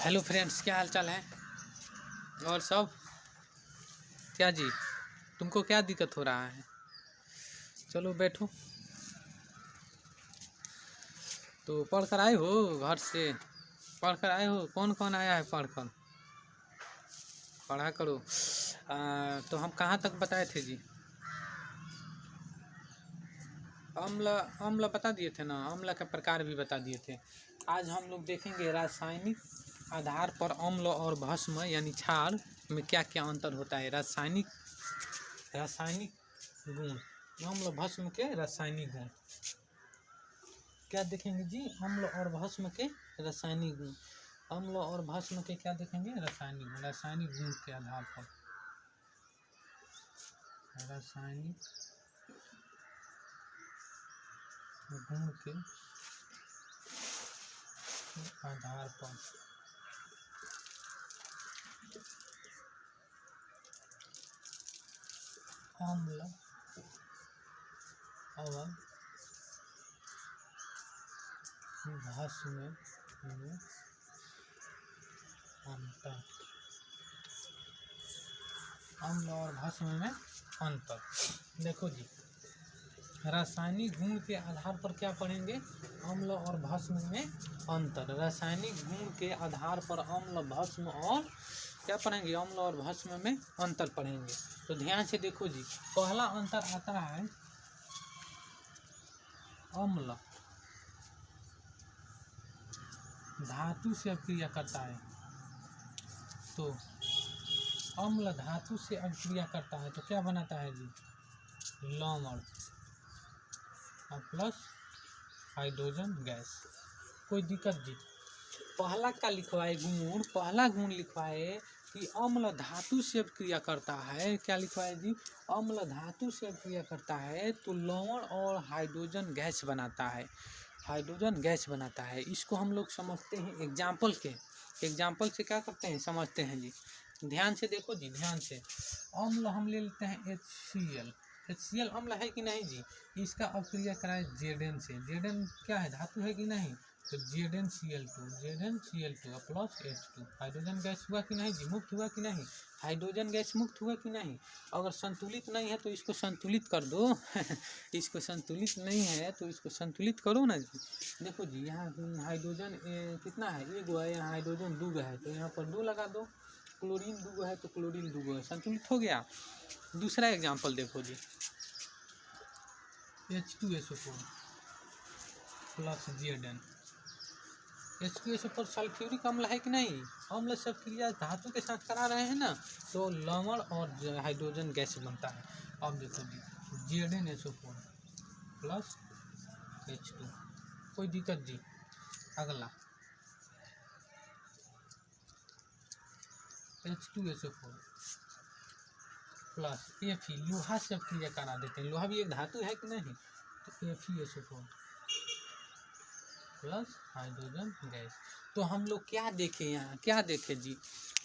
Hello friends, क्या हाल चाल है। और सब क्या जी, तुमको क्या दिक्कत हो रहा है। चलो बैठो। तो पढ़ कर आए हो घर से, पढ़ कर आए हो। कौन कौन आया है पढ़ कर, पढ़ा करो। तो हम कहाँ तक बताए थे जी। अम्ल अम्ल बता दिए थे ना, अम्ल का प्रकार भी बता दिए थे। आज हम लोग देखेंगे रासायनिक आधार पर अम्ल और भस्म यानी क्षार में क्या क्या अंतर होता है। रासायनिक गुण, अम्ल भस्म के रासायनिक गुण क्या देखेंगे जी। अम्ल और भस्म के रासायनिक गुण, अम्ल और भस्म के क्या देखेंगे, रासायनिक गुण। रासायनिक गुण के आधार पर, रासायनिक गुण के आधार पर अम्ल और भस्म में अंतर, अम्ल और भस्म में अंतर। देखो जी, रासायनिक गुण के आधार पर क्या पढ़ेंगे, अम्ल और भस्म में अंतर। रासायनिक गुण के आधार पर अम्ल भस्म और क्या पढ़ेंगे, अम्ल और भस्म में अंतर पढ़ेंगे। तो ध्यान से देखो जी, पहला अंतर आता है अम्ल धातु से अभिक्रिया करता है। तो अम्ल धातु से अभिक्रिया करता है तो क्या बनाता है जी, लवण प्लस हाइड्रोजन गैस। कोई दिक्कत जी। पहला का लिखवाए गुण, पहला गुण लिखवाए कि अम्ल धातु से अभिक्रिया करता है। क्या लिखवाए जी, अम्ल धातु से अभिक्रिया करता है तो लवण और हाइड्रोजन गैस बनाता है, हाइड्रोजन गैस बनाता है। इसको हम लोग समझते हैं एग्जाम्पल के, एग्जाम्पल से क्या करते हैं, समझते हैं जी। ध्यान से देखो जी, ध्यान से। अम्ल हम ले लेते हैं HCl, HCl अम्ल है कि नहीं जी। इसका अभिक्रिया कराए Zn से, Zn क्या है, धातु है कि नहीं। तो ZnCl2 plus H2, hydrogen gas हुआ कि नहीं जी, मुक्त हुआ कि नहीं, हाइड्रोजन गैस मुक्त हुआ कि नहीं। अगर संतुलित नहीं है तो इसको संतुलित कर दो इसको संतुलित नहीं है तो इसको संतुलित करो ना जी। देखो जी, यहाँ हाइड्रोजन कितना है, एगो है, यहाँ हाइड्रोजन 2 है तो यहाँ पर 2 लगा दो। क्लोरीन 2 है तो क्लोरीन 2 है, संतुलित हो गया। दूसरा एग्जाम्पल देखो जी, H2SO4 plus Zn, H2SO4 sulphuric अम्ल है कि नहीं। अम्ल से क्रिया धातु के साथ करा रहे हैं ना, तो लवण और हाइड्रोजन गैस बनता है। अब देखो जी, ZnSO4 प्लस H2, कोई दिक्कत जी। अगला H2SO4 प्लस Fe, लोहा से क्रिया करा देते हैं, लोहा भी एक धातु है कि नहीं। तो FeSO4 प्लस हाइड्रोजन गैस। तो हम लोग क्या देखें, यहाँ क्या देखें जी,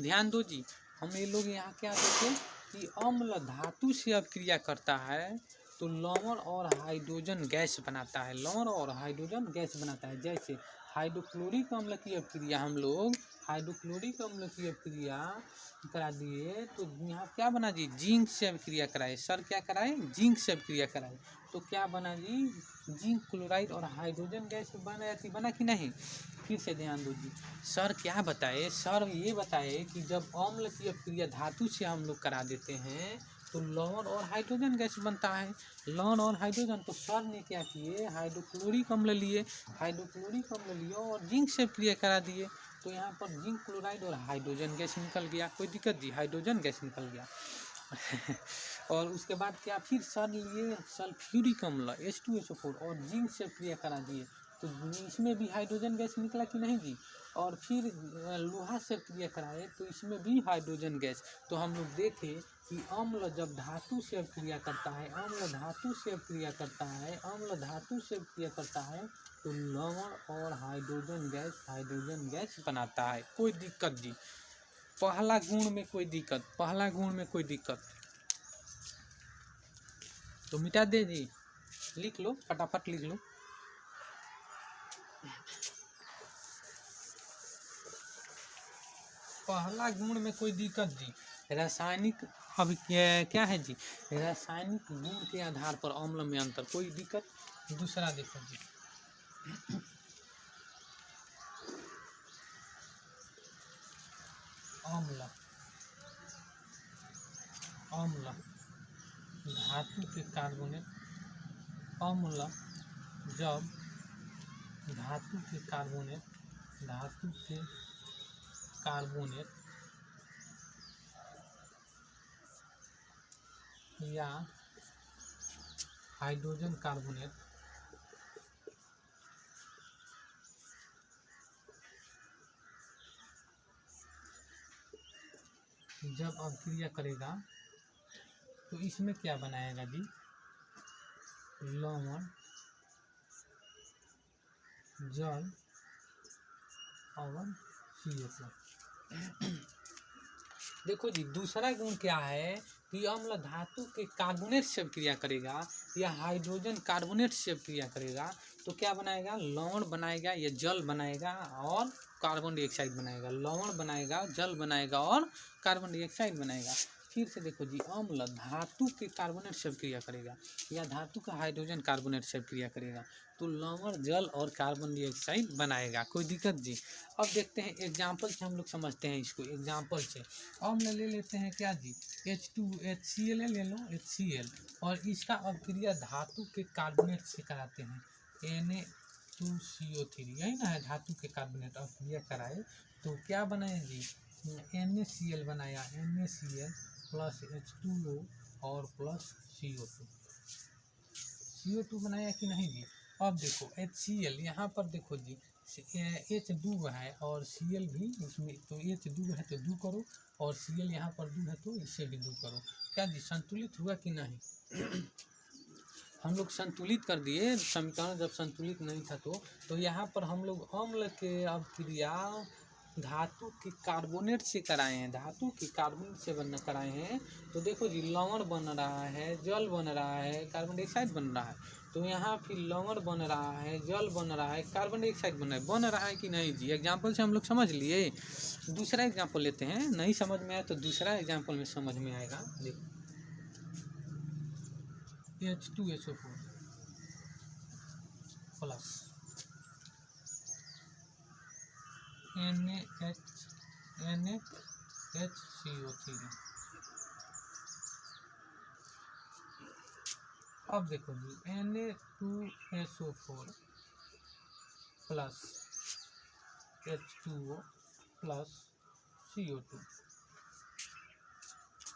ध्यान दो जी। हम ये लोग यहाँ क्या देखें कि अम्ल धातु से अभिक्रिया करता है तो लवण और हाइड्रोजन गैस बनाता है, लवण और हाइड्रोजन गैस बनाता है। जैसे हाइड्रोक्लोरिक अम्ल की अभिक्रिया, हम लोग हाइड्रोक्लोरिक अम्ल की अभिक्रिया करा दिए तो यहाँ क्या बना जी, जिंक से अभिक्रिया कराए। सर क्या कराए, जिंक से अभिक्रिया कराए तो क्या बना जी, जिंक क्लोराइड और हाइड्रोजन गैस बना कि नहीं। फिर से ध्यान दो जी, सर क्या बताए, सर ये बताए कि जब अम्ल की अभिक्रिया धातु से हम लोग करा देते हैं तो लवण और हाइड्रोजन गैस बनता है, लवण और हाइड्रोजन। तो सर ने क्या किए, हाइड्रोक्लोरिक अम्ल लिए, हाइड्रोक्लोरिक अम्ल लिए और जिंक से अभिक्रिया करा दिए तो यहाँ पर जिंक क्लोराइड और हाइड्रोजन गैस निकल गया। कोई दिक्कत जी, हाइड्रोजन गैस निकल गया और उसके बाद क्या, फिर सर लिए सल्फ्यूरिक अम्ल H2SO4 और जिंक से क्रिया करा दिए तो इसमें भी हाइड्रोजन गैस निकला कि नहीं जी। और फिर लोहा से क्रिया कराए तो इसमें भी हाइड्रोजन गैस। तो हम लोग देखें कि अम्ल जब धातु से क्रिया करता है, अम्ल धातु से क्रिया करता है, अम्ल धातु से क्रिया करता है तो लवण और हाइड्रोजन गैस बनाता है। कोई दिक्कत जी, पहला गुण में कोई दिक्कत, पहला गुण में कोई दिक्कत तो मिटा दे जी, लिख लो फटाफट लिख लो। पहला गुण में कोई दिक्कत जी, रासायनिक अब क्या है जी, रासायनिक गुण के आधार पर अम्ल में अंतर, कोई दिक्कत। दूसरा देखो जी, अम्ल अम्ल धातु के कार्बोनेट, अम्ल जब धातु के कार्बोनेट या हाइड्रोजन कार्बोनेट जब अभिक्रिया करेगा तो इसमें क्या बनाएगा जी, लवण, जल और CO2। देखो जी, दूसरा गुण क्या है कि अम्ल धातु के कार्बोनेट से अभिक्रिया करेगा या हाइड्रोजन कार्बोनेट से अभिक्रिया करेगा तो क्या बनाएगा, लवण बनाएगा या जल बनाएगा और कार्बन डाइऑक्साइड बनाएगा, लवण बनाएगा, जल बनाएगा और कार्बन डाइऑक्साइड बनाएगा। फिर से देखो जी, अम्ल धातु के कार्बोनेट से अभिक्रिया करेगा या धातु का हाइड्रोजन कार्बोनेट से अभिक्रिया करेगा तो लवण, जल और कार्बन डाइऑक्साइड बनाएगा, कोई दिक्कत जी। अब देखते हैं एग्जाम्पल से, हम लोग समझते हैं इसको एग्जाम्पल से। अम्ल ले लेते हैं क्या जी, H2HCl ले लो, HCl, और इसका अभिक्रिया धातु के कार्बोनेट से कराते हैं, Na2CO3, यही ना है, धातु के कार्बोनेट अभिक्रिया कराए तो क्या बनाए जी, NaCl बनाया, NaCl प्लस H2O और प्लस CO2 बनाया कि नहीं जी। अब देखो HCl, यहाँ पर देखो जी, H2 है और Cl भी इसमें, तो H2 है तो 2 करो और Cl यहाँ पर 2 है तो इससे भी 2 करो, क्या जी संतुलित हुआ कि नहीं। हम लोग संतुलित कर दिए समीकरण, जब संतुलित नहीं था तो यहाँ पर हम लोग अम्ल के अभिक्रिया धातु के कार्बोनेट से कराए हैं, धातु के कार्बोनेट से कराए हैं तो देखो जी, लवण बन रहा है, जल बन रहा है, कार्बन डाइऑक्साइड बन रहा है, तो यहाँ फिर लवण बन रहा है, जल बन रहा है, कार्बन डाइऑक्साइड बन रहा है कि नहीं जी। एग्जाम्पल से हम लोग समझ लिए। दूसरा एग्जाम्पल लेते हैं, नहीं समझ में आया तो दूसरा एग्जाम्पल में समझ में आएगा। देखो H2SO4 प्लस NaHCO3। अब देखो जी, Na2SO4 plus H2O plus CO2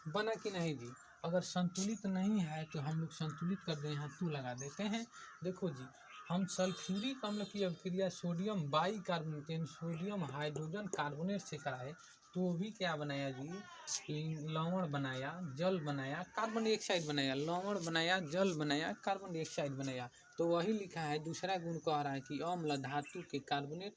बना कि नहीं जी। अगर संतुलित नहीं है तो हम लोग संतुलित कर दें, यहाँ 2 लगा देते हैं। देखो जी, हम सल्फ्यूरिक अम्ल की अभिक्रिया sodium bicarbonate, sodium hydrogen carbonate से कराए तो भी क्या बनाया जी, लवण बनाया, जल बनाया, कार्बन डाइऑक्साइड बनाया, लवण बनाया, जल बनाया, कार्बन डाइऑक्साइड बनाया। तो वही लिखा है, दूसरा गुण कह रहा है कि अम्ल धातु के कार्बोनेट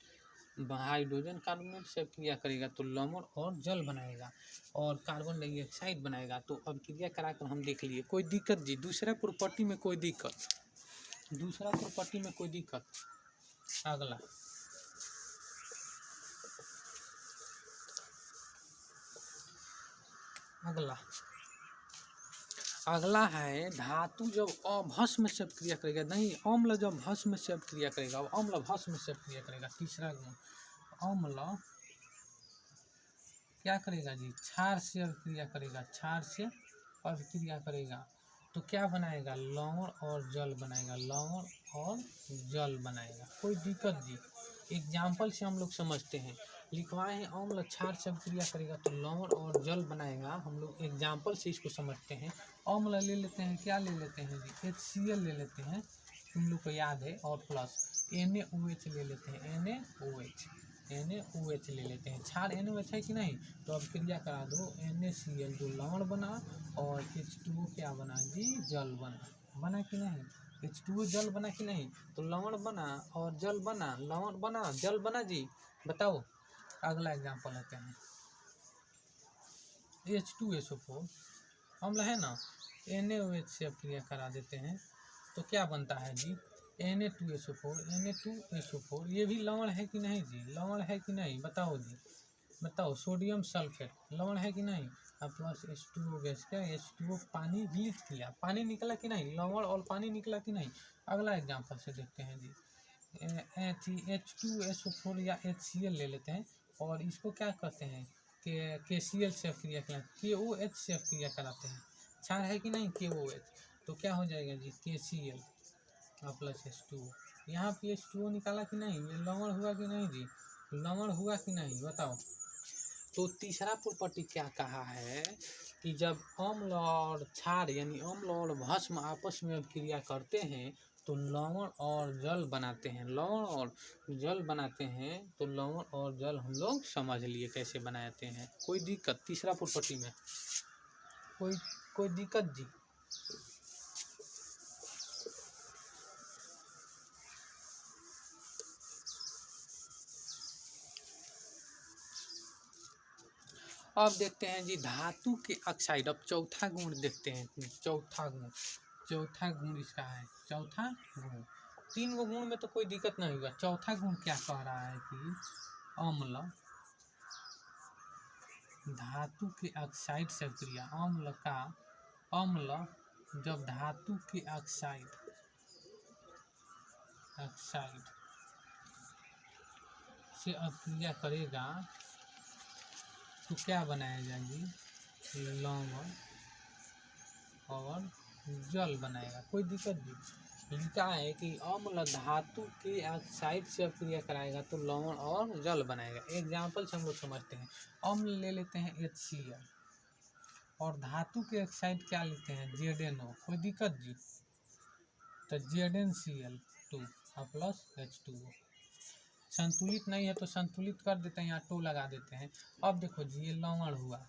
हाइड्रोजन कार्बोनेट से अभिक्रिया करेगा तो लवण और जल बनाएगा और कार्बन डाइऑक्साइड बनाएगा। तो अभिक्रिया कराकर हम देख लिए, कोई दिक्कत जी। दूसरा प्रॉपर्टी में कोई दिक्कत, दूसरा प्रॉपर्टी में कोई दिक्कत। अगला अगला अगला है धातु जब अभस्म से अभिक्रिया करेगा, नहीं अम्ल जब भस्म से अभिक्रिया करेगा, अम्ल भस्म से अभिक्रिया करेगा। तीसरा गुण, अम्ल क्या करेगा जी, क्षार से अभिक्रिया करेगा, क्षार से अभिक्रिया करेगा तो क्या बनाएगा, लवण और जल बनाएगा, लवण और जल बनाएगा। कोई दिक्कत जी। एग्जाम्पल से हम लोग समझते हैं, लिखवाए हैं अम्ल क्षार से अभिक्रिया करेगा तो लवण और जल बनाएगा। हम लोग एग्जाम्पल से इसको समझते हैं। अम्ल ले लेते हैं, क्या ले लेते हैं जी, HCl ले लेते हैं, तुम लोग को याद है, और प्लस NaOH ले लेते हैं, NaOH ले लेते हैं। क्षार NaOH है कि नहीं, तो अभिक्रिया करा दो, NaCl जो लवण बना और H2O क्या बना जी, जल बना कि नहीं, H2O जल बना कि नहीं, तो लवण बना और जल बना, लवण बना जल बना जी, बताओ। अगला एग्जाम्पल लेते हैं, H2SO4 अम्ल है ना, NaOH से अभिक्रिया करा देते हैं तो क्या बनता है जी, Na2SO4, ये भी लवण है कि नहीं जी, लवण है कि नहीं, बताओ जी, बताओ, सोडियम सल्फेट लवण है कि नहीं, और प्लस H2O गैस, क्या H2O पानी रिलीज किया, पानी निकला कि नहीं, लवण और पानी निकला कि नहीं। अगला एग्जाम्पल से देखते हैं जी, H2SO4 या HCl ले लेते हैं और इसको क्या कहते हैं कि KCl से क्रिया कराते हैं, KOH से क्रिया कराते हैं, क्षार है कि नहीं KOH, तो क्या हो जाएगा जी KCl प्लस H2O। यहाँ पे H2O निकाला कि नहीं, ये लवण हुआ कि नहीं जी, लवण हुआ कि नहीं बताओ। तो तीसरा प्रॉपर्टी क्या कहा है कि जब अम्ल और क्षार यानी अम्ल और भस्म आपस में क्रिया करते हैं तो लवण और जल बनाते हैं, लवण और जल बनाते हैं। तो लवण और जल हम लोग समझ लिए कैसे बनाते हैं। कोई दिक्कत तीसरा प्रॉपर्टी में, कोई दिक्कत जी। अब देखते हैं जी धातु के ऑक्साइड। अब चौथा गुण देखते हैं, चौथा गुण इसका है, चौथा गुण। तीन गो गुण में तो कोई दिक्कत नहीं होगा, चौथा गुण क्या कह रहा है कि अम्ल धातु के ऑक्साइड से क्रिया, अम्ल जब धातु के ऑक्साइड से अक्रिया करेगा तो क्या बनाया जाएगी, लवण और जल बनाएगा। कोई दिक्कत नहीं। लिखा है कि अम्ल धातु के ऑक्साइड से क्रिया कराएगा तो लवण और जल बनाएगा। एग्जाम्पल से हम लोग समझते हैं, अम्ल ले लेते हैं HCl और धातु के ऑक्साइड क्या लेते हैं ZNO। कोई दिक्कत जी, तो ZnCl2 प्लस H2O। संतुलित नहीं है तो संतुलित कर देते हैं, यहाँ 2 लगा देते हैं। अब देखो जी ये लवण हुआ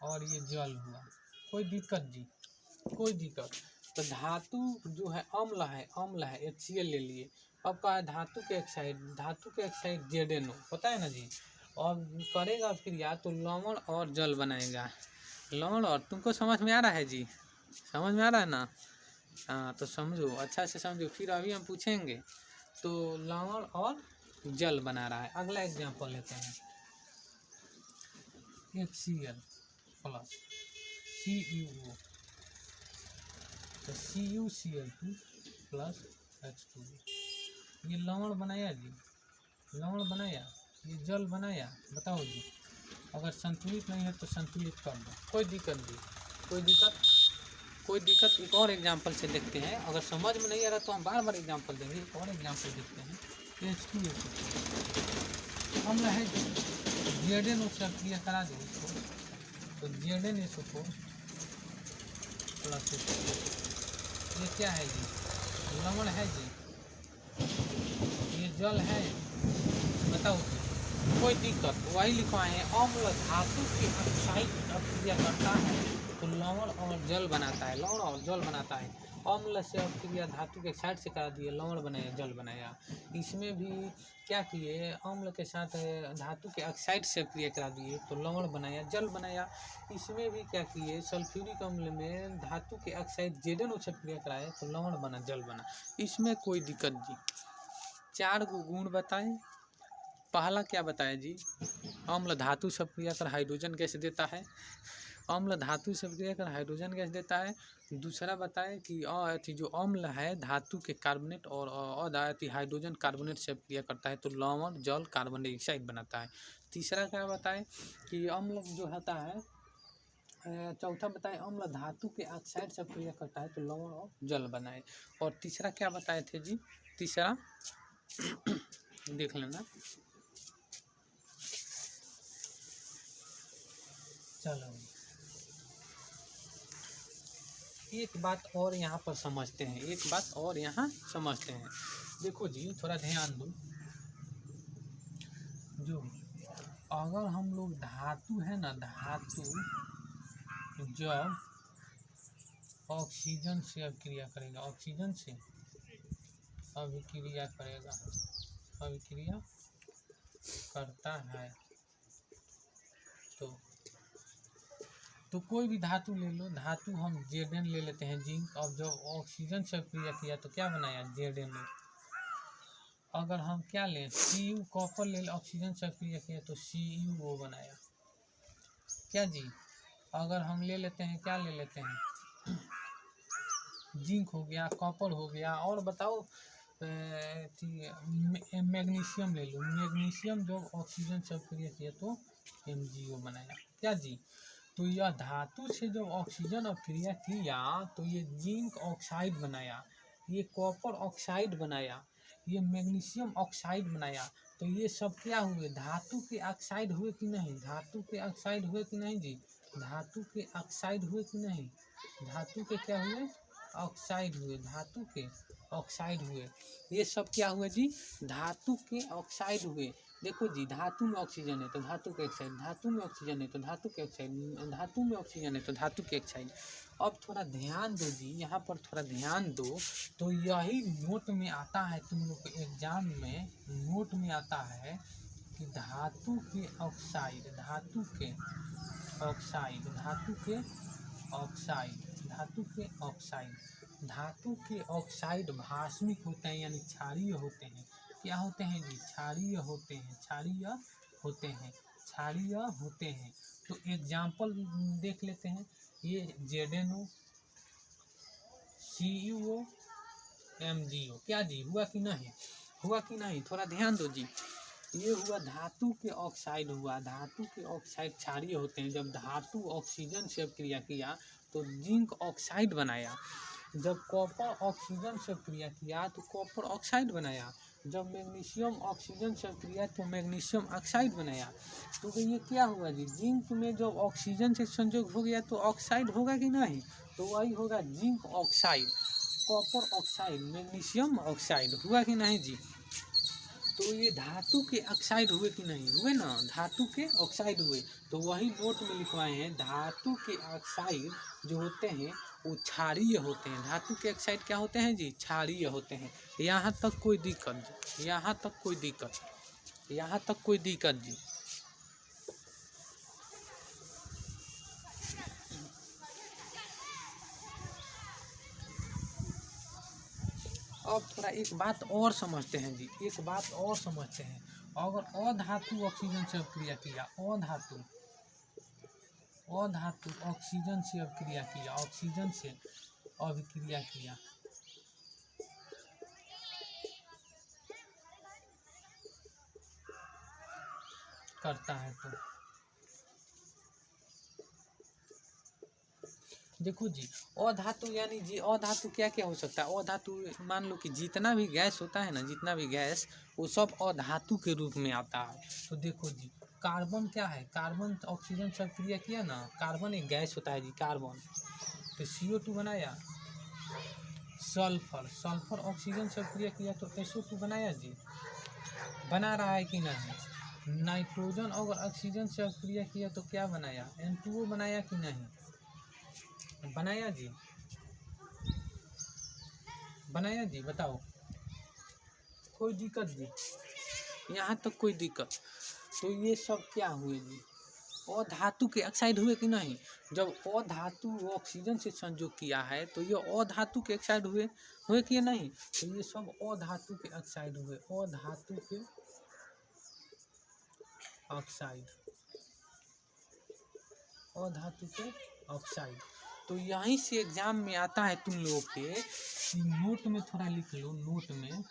और ये जल हुआ, कोई दिक्कत जी, कोई दिक्कत। तो धातु जो है अम्ल है HCl ले लिए। अब कहा है धातु के ऑक्साइड ZNO, पता है ना जी। अब करेगा क्रिया तो लवण और जल बनाएगा, लवण और, तुमको समझ में आ रहा है जी, समझ में आ रहा है ना। हाँ तो समझो, अच्छा से समझो, फिर अभी हम पूछेंगे। तो लवण और जल बना रहा है। अगला एग्जाम्पल लेते हैं, HCl प्लस CuO, तो CuCl2 प्लस H2O। ये लवण बनाया जी, लवण बनाया, ये जल बनाया। बताओ जी, अगर संतुलित नहीं है तो संतुलित कर दो, कोई दिक्कत नहीं, कोई दिक्कत। एक और एग्जाम्पल से देखते हैं, अगर समझ में नहीं आ रहा तो हम बार बार एग्जाम्पल देंगे। एक और एग्जाम्पल देखते हैं, H2SO4 अम्ल है ZnO से क्रिया करा दो इसको, तो ZnSO4 प्लस H2O। ये क्या है जी, लवण है जी, ये जल है, बताओ जी। कोई दिक्कत, वही लिखवाए हैं, अम्ल धातु के ऑक्साइड क्रिया करता है तो लवण और जल बनाता है, लवण और जल बनाता है। अम्ल से क्रिया धातु के ऑक्साइड से करा दिए, लवण बनाया, जल बनाया। इसमें भी क्या किए, अम्ल के साथ धातु के ऑक्साइड से क्रिया करा दिए तो लवण बनाया, जल बनाया। इसमें भी क्या किए, सल्फ्यूरिक अम्ल में धातु के ऑक्साइड ZnO से क्रिया कराए तो लवण बना, जल बना। इसमें कोई दिक्कत जी। 4 गुण बताएं। पहला क्या बताया जी, अम्ल धातु से क्रिया कर हाइड्रोजन गैस देता है, अम्ल धातु से क्रिया कर हाइड्रोजन गैस देता है। दूसरा बताए कि जो अम्ल है धातु के कार्बोनेट और हाइड्रोजन कार्बोनेट से क्रिया करता है तो लवण जल कार्बन डाइऑक्साइड बनाता है। तीसरा क्या बताए कि अम्ल जो होता है, चौथा बताए अम्ल धातु के ऑक्साइड से क्रिया करता है तो लवण और जल बनाए। और तीसरा क्या बताए थे जी, तीसरा देख लेना। चलो एक बात और यहाँ पर समझते हैं, देखो जी थोड़ा ध्यान दो। जो अगर हम लोग धातु है ना, धातु जब ऑक्सीजन से अभिक्रिया करेगा, ऑक्सीजन से अभिक्रिया करता है तो कोई भी धातु ले लो, धातु हम Zn ले लेते हैं जिंक। अब जब ऑक्सीजन से क्रिया किया तो क्या बनाया, ZnO। अगर हम क्या लें, Cu कॉपर ले ऑक्सीजन से क्रिया किया तो CuO बनाया, क्या जी। अगर हम ले लेते हैं, क्या ले लेते हैं, जिंक हो गया, कॉपर हो गया, और बताओ मैग्नीशियम ले लो, मैग्नीशियम जब ऑक्सीजन से क्रिया किया तो MgO बनाया, क्या जी। तो यह धातु से जब ऑक्सीजन अभिक्रिया किया तो ये जिंक ऑक्साइड बनाया, ये कॉपर ऑक्साइड बनाया, ये मैग्नीशियम ऑक्साइड बनाया। तो ये सब क्या हुए, धातु के ऑक्साइड हुए कि नहीं, धातु के ऑक्साइड हुए कि नहीं जी, धातु के ऑक्साइड हुए कि नहीं, धातु के क्या हुए, ऑक्साइड हुए, धातु के ऑक्साइड हुए। ये सब क्या हुआ जी, धातु के ऑक्साइड हुए। देखो जी, धातु में ऑक्सीजन है तो धातु के ऑक्साइड, धातु में ऑक्सीजन है तो धातु के ऑक्साइड, धातु में ऑक्सीजन है तो धातु के ऑक्साइड। अब थोड़ा ध्यान दो जी, यहाँ पर थोड़ा ध्यान दो। तो यही नोट में आता है, तुम लोग के एग्जाम में नोट में आता है कि धातु के ऑक्साइड, धातु के ऑक्साइड, धातु के ऑक्साइड, धातु के ऑक्साइड, धातु के ऑक्साइड भास्मिक होते हैं, यानी क्षारीय होते हैं। क्या होते हैं जी, क्षारीय होते हैं, क्षारीय होते हैं, क्षारीय होते हैं। तो एग्जाम्पल देख लेते हैं, ये ZnO, CuO, MgO, क्या जी, हुआ कि नहीं, हुआ कि नहीं, थोड़ा ध्यान दो जी। ये हुआ धातु के ऑक्साइड हुआ, धातु के ऑक्साइड क्षारीय होते हैं। जब धातु ऑक्सीजन से क्रिया किया तो जिंक ऑक्साइड बनाया, जब कॉपर ऑक्सीजन से क्रिया किया तो कॉपर ऑक्साइड बनाया, जब मैग्नीशियम ऑक्सीजन से क्रिया तो मैग्नीशियम ऑक्साइड बनाया। तो ये क्या हुआ जी, जिंक में जब ऑक्सीजन से संयोग हो गया तो ऑक्साइड होगा कि नहीं, तो वही होगा zinc oxide, copper oxide, magnesium oxide, हुआ कि नहीं जी। तो ये धातु के ऑक्साइड हुए कि नहीं, हुए ना, धातु के ऑक्साइड हुए। तो वही नोट में लिखवाए हैं, धातु के ऑक्साइड जो होते हैं वो क्षारीय होते हैं। धातु के ऑक्साइड क्या होते हैं जी, क्षारीय होते हैं। यहाँ तक कोई दिक्कत, यहाँ तक कोई दिक्कत, यहाँ तक कोई दिक्कत जी। अब थोड़ा एक बात और समझते हैं जी, एक बात और समझते हैं। अगर अधातु ऑक्सीजन से क्रिया किया, अधातु, अधातु ऑक्सीजन से अभिक्रिया किया, ऑक्सीजन से अभिक्रिया किया, करता है तो देखो जी, अधातु यानी जी अधातु क्या क्या हो सकता है, अधातु मान लो कि जितना भी गैस होता है ना, जितना भी गैस, वो सब अधातु के रूप में आता है। तो देखो जी, कार्बन क्या है, कार्बन ऑक्सीजन से क्रिया किया ना, कार्बन एक गैस होता है जी, कार्बन, तो CO2 बनाया। सल्फर, सल्फर ऑक्सीजन से क्रिया किया तो SO2 बनाया जी, बना रहा है कि नहीं। नाइट्रोजन अगर ऑक्सीजन से क्रिया किया तो क्या बनाया, N2O बनाया कि नहीं, बनाया जी, बनाया जी, बताओ, कोई दिक्कत जी, यहाँ तक कोई दिक्कत। तो ये सब क्या हुए जी, अधातु के ऑक्साइड हुए कि नहीं। जब अधातु ऑक्सीजन से संयोग किया है तो ये अधातु के ऑक्साइड हुए, हुए कि नहीं। तो ये सब अधातु के ऑक्साइड हुए, अधातु के ऑक्साइड, अधातु के ऑक्साइड। तो यहीं से एग्जाम में आता है तुम लोगों के, नोट में थोड़ा लिख लो, नोट में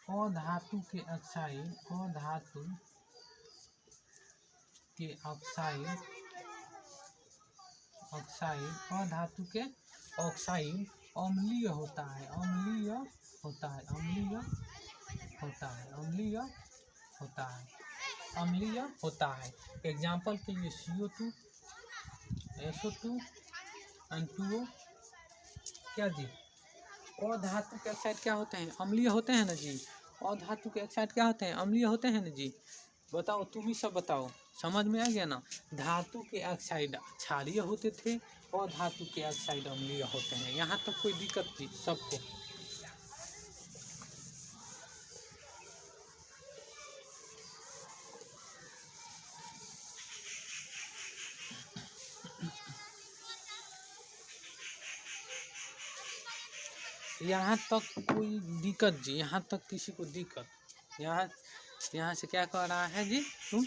अधातु के ऑक्साइड, अधातु के ऑक्साइड, ऑक्साइड, अधातु के ऑक्साइड अम्लीय होता है, अम्लीय होता है, अम्लीय होता है, अम्लीय होता है, अम्लीय होता है। एग्जाम्पल के लिए CO2, SO2, N2O, क्या जी, अधातु के ऑक्साइड क्या होते हैं, अम्लीय होते हैं ना जी। अधातु के ऑक्साइड क्या होते हैं, अम्लीय होते हैं ना जी। बताओ, तुम ही सब बताओ, समझ में आ गया ना। धातु के ऑक्साइड क्षारीय होते थे और धातु के ऑक्साइड अम्लीय होते हैं। यहाँ तक कोई दिक्कत थी सबको। यहाँ तक कोई दिक्कत जी, यहाँ तक किसी को दिक्कत, यहाँ से क्या कह रहा है जी तुम?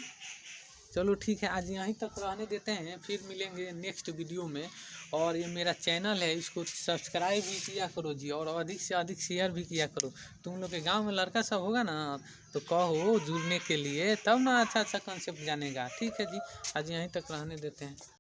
चलो ठीक है, आज यहीं तक रहने देते हैं, फिर मिलेंगे नेक्स्ट वीडियो में। और ये मेरा चैनल है, इसको सब्सक्राइब भी किया करो जी, और अधिक से अधिक शेयर भी किया करो। तुम लोग के गांव में लड़का सब होगा ना, तो कहो जुड़ने के लिए, तब ना अच्छा अच्छा कंसेप्ट जानेगा। ठीक है जी, आज यहीं तक रहने देते हैं।